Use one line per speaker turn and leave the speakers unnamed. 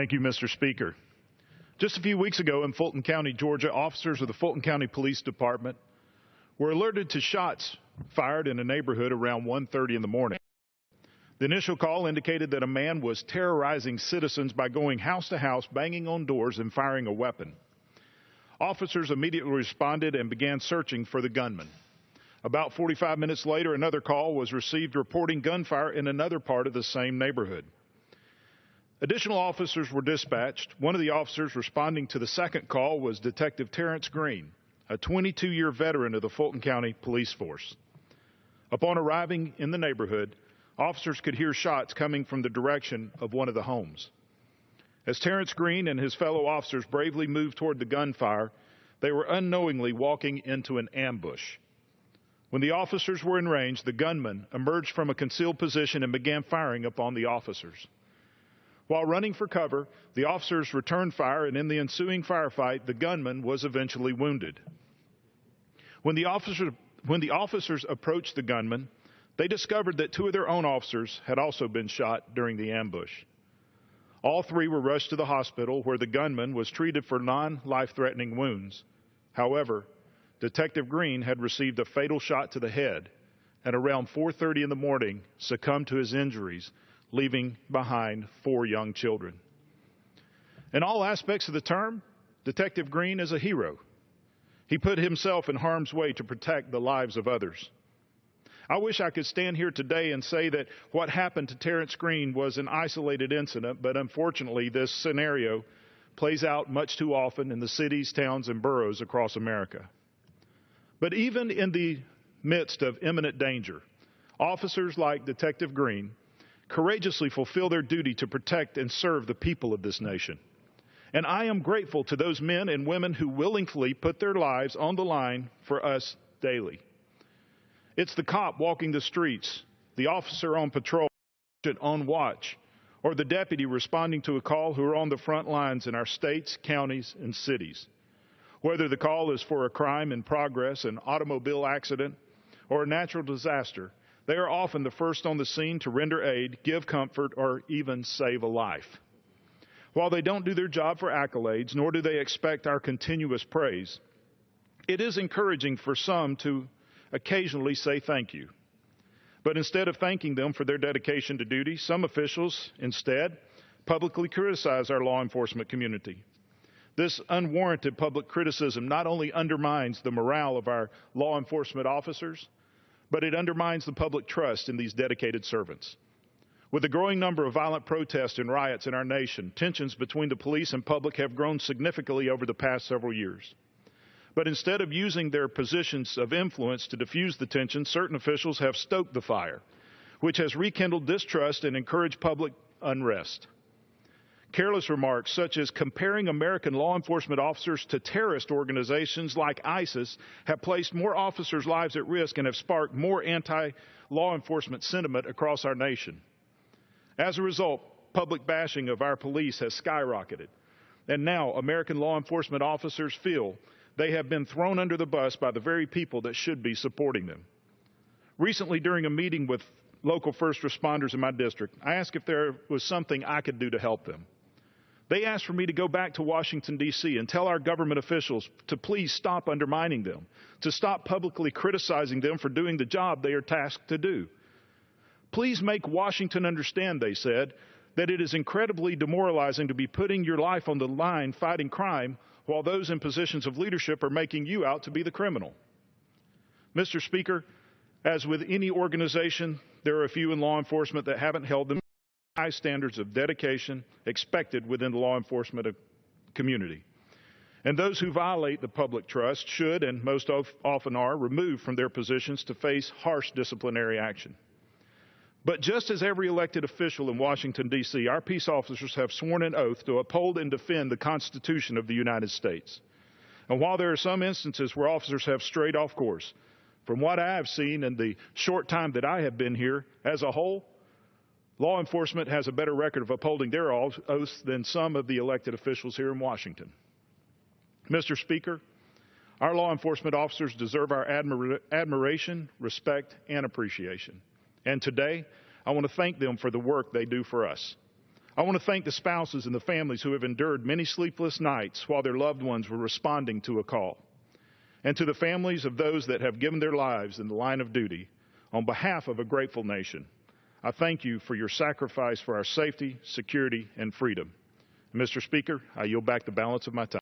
Thank you, Mr. Speaker. Just a few weeks ago in Fulton County, Georgia, officers of the Fulton County Police Department were alerted to shots fired in a neighborhood around 1:30 in the morning. The initial call indicated that a man was terrorizing citizens by going house to house, banging on doors, and firing a weapon. Officers immediately responded and began searching for the gunman. About 45 minutes later, another call was received reporting gunfire in another part of the same neighborhood. Additional officers were dispatched. One of the officers responding to the second call was Detective Terence Green, a 22-year veteran of the Fulton County Police Force. Upon arriving in the neighborhood, officers could hear shots coming from the direction of one of the homes. As Terence Green and his fellow officers bravely moved toward the gunfire, they were unknowingly walking into an ambush. When the officers were in range, the gunman emerged from a concealed position and began firing upon the officers. While running for cover, the officers returned fire, and in the ensuing firefight, the gunman was eventually wounded. When the officers approached the gunman, they discovered that two of their own officers had also been shot during the ambush. All three were rushed to the hospital, where the gunman was treated for non-life-threatening wounds. However, Detective Green had received a fatal shot to the head, and around 4:30 in the morning succumbed to his injuries, leaving behind 4 young children. In all aspects of the term, Detective Green is a hero. He put himself in harm's way to protect the lives of others. I wish I could stand here today and say that what happened to Terence Green was an isolated incident, but unfortunately this scenario plays out much too often in the cities, towns, and boroughs across America. But even in the midst of imminent danger, officers like Detective Green courageously fulfill their duty to protect and serve the people of this nation. And I am grateful to those men and women who willingly put their lives on the line for us daily. It's the cop walking the streets, the officer on patrol, on watch, or the deputy responding to a call who are on the front lines in our states, counties, and cities. Whether the call is for a crime in progress, an automobile accident, or a natural disaster, they are often the first on the scene to render aid, give comfort, or even save a life. While they don't do their job for accolades, nor do they expect our continuous praise, it is encouraging for some to occasionally say thank you. But instead of thanking them for their dedication to duty, some officials instead publicly criticize our law enforcement community. This unwarranted public criticism not only undermines the morale of our law enforcement officers, but it undermines the public trust in these dedicated servants. With the growing number of violent protests and riots in our nation, tensions between the police and public have grown significantly over the past several years. But instead of using their positions of influence to diffuse the tension, certain officials have stoked the fire, which has rekindled distrust and encouraged public unrest. Careless remarks such as comparing American law enforcement officers to terrorist organizations like ISIS have placed more officers' lives at risk and have sparked more anti-law enforcement sentiment across our nation. As a result, public bashing of our police has skyrocketed, and now American law enforcement officers feel they have been thrown under the bus by the very people that should be supporting them. Recently, during a meeting with local first responders in my district, I asked if there was something I could do to help them. They asked for me to go back to Washington, D.C. and tell our government officials to please stop undermining them, to stop publicly criticizing them for doing the job they are tasked to do. Please make Washington understand, they said, that it is incredibly demoralizing to be putting your life on the line fighting crime while those in positions of leadership are making you out to be the criminal. Mr. Speaker, as with any organization, there are a few in law enforcement that haven't held them high standards of dedication expected within the law enforcement community. And those who violate the public trust should, and most often are, removed from their positions to face harsh disciplinary action. But just as every elected official in Washington, D.C., our peace officers have sworn an oath to uphold and defend the Constitution of the United States. And while there are some instances where officers have strayed off course, from what I have seen in the short time that I have been here, as a whole, law enforcement has a better record of upholding their oaths than some of the elected officials here in Washington. Mr. Speaker, our law enforcement officers deserve our admiration, respect, and appreciation. And today, I want to thank them for the work they do for us. I want to thank the spouses and the families who have endured many sleepless nights while their loved ones were responding to a call. And to the families of those that have given their lives in the line of duty, on behalf of a grateful nation, I thank you for your sacrifice for our safety, security, and freedom. Mr. Speaker, I yield back the balance of my time.